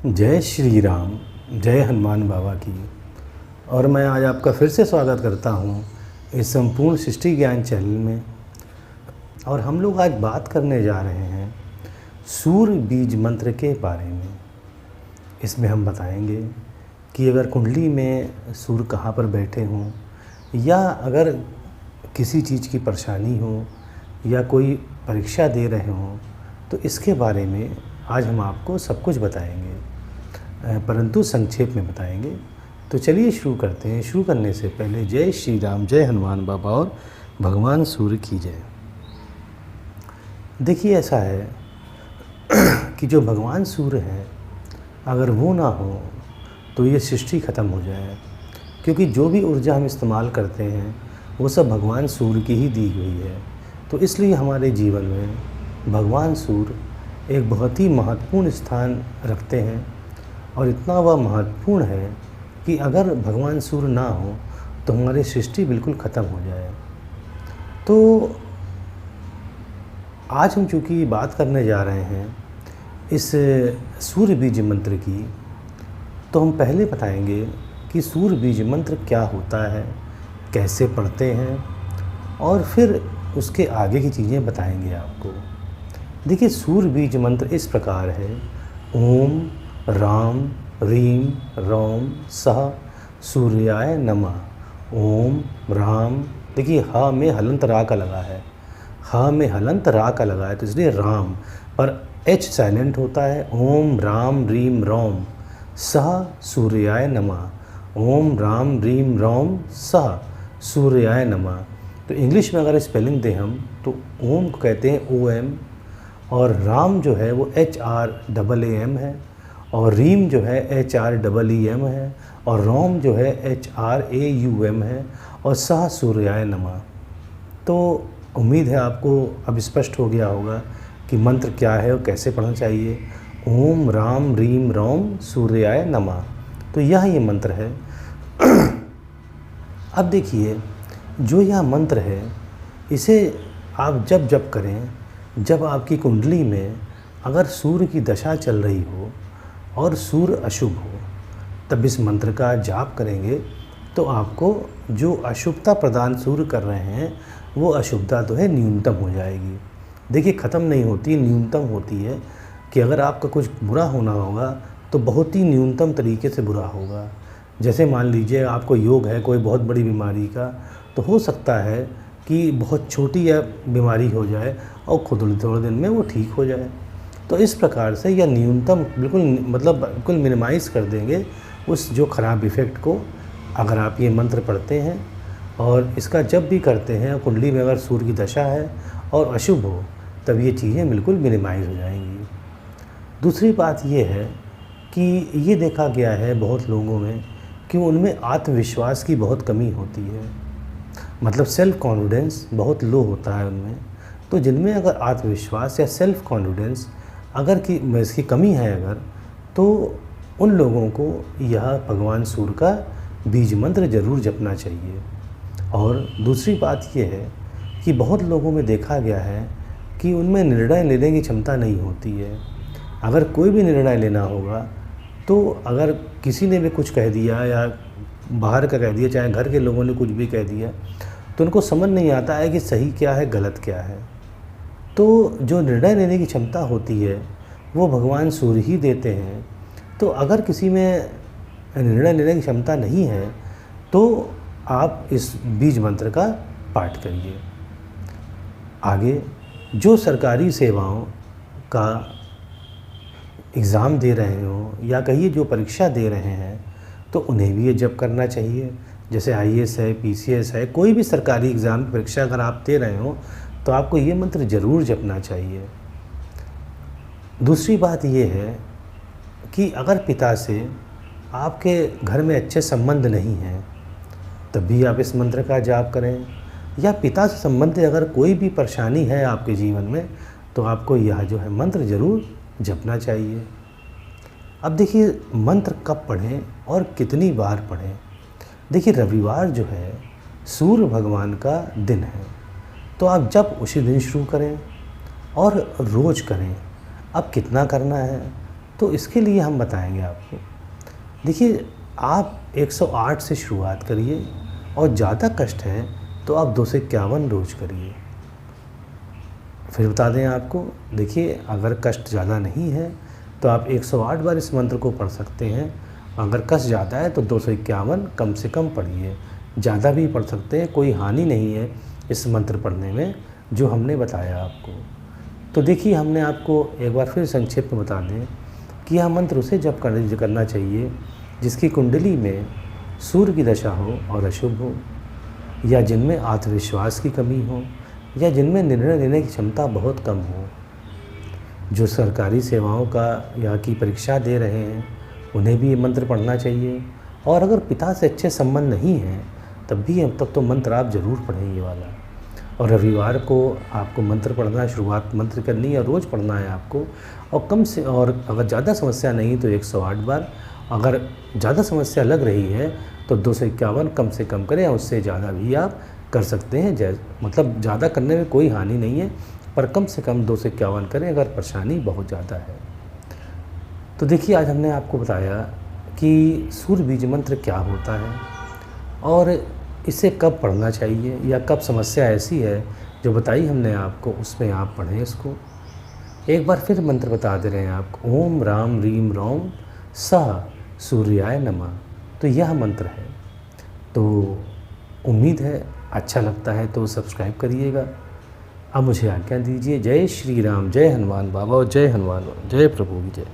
जय श्री राम, जय हनुमान बाबा की। और मैं आज आपका फिर से स्वागत करता हूँ इस संपूर्ण सृष्टि ज्ञान चैनल में। और हम लोग आज बात करने जा रहे हैं सूर्य बीज मंत्र के बारे में। इसमें हम बताएंगे कि अगर कुंडली में सूर्य कहाँ पर बैठे हों, या अगर किसी चीज़ की परेशानी हो, या कोई परीक्षा दे रहे हों, तो इसके बारे में आज हम आपको सब कुछ बताएंगे, परंतु संक्षेप में बताएंगे। तो चलिए शुरू करते हैं। शुरू करने से पहले जय श्री राम, जय हनुमान बाबा और भगवान सूर्य की जय। देखिए, ऐसा है कि जो भगवान सूर्य हैं, अगर वो ना हो तो ये सृष्टि ख़त्म हो जाए, क्योंकि जो भी ऊर्जा हम इस्तेमाल करते हैं वो सब भगवान सूर्य की ही दी हुई है। तो इसलिए हमारे जीवन में भगवान सूर्य एक बहुत ही महत्वपूर्ण स्थान रखते हैं, और इतना वह महत्वपूर्ण है कि अगर भगवान सूर्य ना हो तो हमारी सृष्टि बिल्कुल ख़त्म हो जाए। तो आज हम चूँकि बात करने जा रहे हैं इस सूर्य बीज मंत्र की, तो हम पहले बताएंगे कि सूर्य बीज मंत्र क्या होता है, कैसे पढ़ते हैं, और फिर उसके आगे की चीज़ें बताएंगे आपको। देखिए, सूर्य बीज मंत्र इस प्रकार है: ओम राम रीम रोम सह सूर्याय नमः। ओम राम, देखिए हा में हलंत रा का लगा है, हा में हलंत रा का लगा है, तो इसलिए राम पर एच साइलेंट होता है। ओम राम रीम रोम सह सूर्याय नमः। ओम राम रीम रोम सह सूर्याय नमः। तो इंग्लिश में अगर स्पेलिंग दें हम, तो ओम को कहते हैं OM, और राम जो है वो HRAAM है, और रीम जो है HREEM है, और रोम जो है HRAUM है, और सह सूर्याय नमः। तो उम्मीद है आपको अब स्पष्ट हो गया होगा कि मंत्र क्या है और कैसे पढ़ना चाहिए। ओम राम रीम रोम सूर्याय नमः, तो यह मंत्र है। अब देखिए, जो यह मंत्र है इसे आप जब जप करें, जब आपकी कुंडली में अगर सूर्य की दशा चल रही हो और सूर्य अशुभ हो, तब इस मंत्र का जाप करेंगे तो आपको जो अशुभता प्रदान सूर्य कर रहे हैं वो अशुभता तो है न्यूनतम हो जाएगी। देखिए, ख़त्म नहीं होती, न्यूनतम होती है कि अगर आपका कुछ बुरा होना होगा तो बहुत ही न्यूनतम तरीके से बुरा होगा। जैसे मान लीजिए आपको योग है कोई बहुत बड़ी बीमारी का, तो हो सकता है कि बहुत छोटी या बीमारी हो जाए और थोड़े दिन में वो ठीक हो जाए। तो इस प्रकार से यह न्यूनतम बिल्कुल मिनिमाइज़ कर देंगे उस जो ख़राब इफ़ेक्ट को, अगर आप ये मंत्र पढ़ते हैं और इसका जब भी करते हैं। कुंडली में अगर सूर्य की दशा है और अशुभ हो, तब ये चीज़ें बिल्कुल मिनिमाइज़ हो जाएंगी। दूसरी बात ये है कि ये देखा गया है बहुत लोगों में कि उनमें आत्मविश्वास की बहुत कमी होती है, मतलब सेल्फ़ कॉन्फिडेंस बहुत लो होता है उनमें। तो जिनमें अगर आत्मविश्वास या सेल्फ़ कॉन्फिडेंस अगर की इसकी कमी है अगर, तो उन लोगों को यह भगवान सूर्य का बीज मंत्र ज़रूर जपना चाहिए। और दूसरी बात ये है कि बहुत लोगों में देखा गया है कि उनमें निर्णय लेने की क्षमता नहीं होती है। अगर कोई भी निर्णय लेना होगा, तो अगर किसी ने भी कुछ कह दिया या बाहर का कह दिया, चाहे घर के लोगों ने कुछ भी कह दिया, तो उनको समझ नहीं आता है कि सही क्या है गलत क्या है। तो जो निर्णय लेने की क्षमता होती है वो भगवान सूर्य ही देते हैं। तो अगर किसी में निर्णय लेने की क्षमता नहीं है तो आप इस बीज मंत्र का पाठ करिए। आगे जो सरकारी सेवाओं का एग्ज़ाम दे रहे हो, या कहिए जो परीक्षा दे रहे हैं, तो उन्हें भी ये जप करना चाहिए। जैसे IAS है, PCS है, कोई भी सरकारी एग्ज़ाम की परीक्षा अगर आप दे रहे हो तो आपको ये मंत्र ज़रूर जपना चाहिए। दूसरी बात ये है कि अगर पिता से आपके घर में अच्छे संबंध नहीं हैं, तब भी आप इस मंत्र का जाप करें। या पिता से संबंधित अगर कोई भी परेशानी है आपके जीवन में, तो आपको यह जो है मंत्र ज़रूर जपना चाहिए। अब देखिए, मंत्र कब पढ़ें और कितनी बार पढ़ें। देखिए, रविवार जो है सूर्य भगवान का दिन है, तो आप जब उसी दिन शुरू करें और रोज़ करें। अब कितना करना है, तो इसके लिए हम बताएंगे आपको। देखिए, आप 108 से शुरुआत करिए और ज़्यादा कष्ट है तो आप 251 रोज़ करिए। फिर बता दें आपको, देखिए अगर कष्ट ज़्यादा नहीं है तो आप 108 बार इस मंत्र को पढ़ सकते हैं। अगर कष्ट ज़्यादा है तो 251 कम से कम पढ़िए, ज़्यादा भी पढ़ सकते हैं, कोई हानि नहीं है इस मंत्र पढ़ने में जो हमने बताया आपको। तो देखिए, हमने आपको एक बार फिर संक्षेप में बता दें कि यह मंत्र उसे जप करना चाहिए जिसकी कुंडली में सूर्य की दशा हो और अशुभ हो, या जिनमें आत्मविश्वास की कमी हो, या जिनमें निर्णय लेने की क्षमता बहुत कम हो। जो सरकारी सेवाओं का या की परीक्षा दे रहे हैं उन्हें भी ये मंत्र पढ़ना चाहिए। और अगर पिता से अच्छे संबंध नहीं हैं तब तो मंत्र आप ज़रूर पढ़ें ये वाला। और रविवार को आपको मंत्र पढ़ना, शुरुआत मंत्र करनी है, रोज़ पढ़ना है आपको। और अगर ज़्यादा समस्या नहीं तो 108 बार, अगर ज़्यादा समस्या लग रही है तो 251 कम से कम करें, या उससे ज़्यादा भी आप कर सकते हैं। मतलब ज़्यादा करने में कोई हानि नहीं है, पर कम से कम 251 करें अगर परेशानी बहुत ज़्यादा है। तो देखिए, आज हमने आपको बताया कि सूर्य बीज मंत्र क्या होता है और इसे कब पढ़ना चाहिए, या कब समस्या ऐसी है जो बताई हमने आपको उसमें आप पढ़ें इसको। एक बार फिर मंत्र बता दे रहे हैं आपको, ओम राम रीम रोम सह सूर्याय नमः। तो यह मंत्र है। तो उम्मीद है अच्छा लगता है तो सब्सक्राइब करिएगा। अब मुझे आज्ञा दीजिए। जय श्री राम, जय हनुमान बाबा, जय हनुमान, जय प्रभु की जय।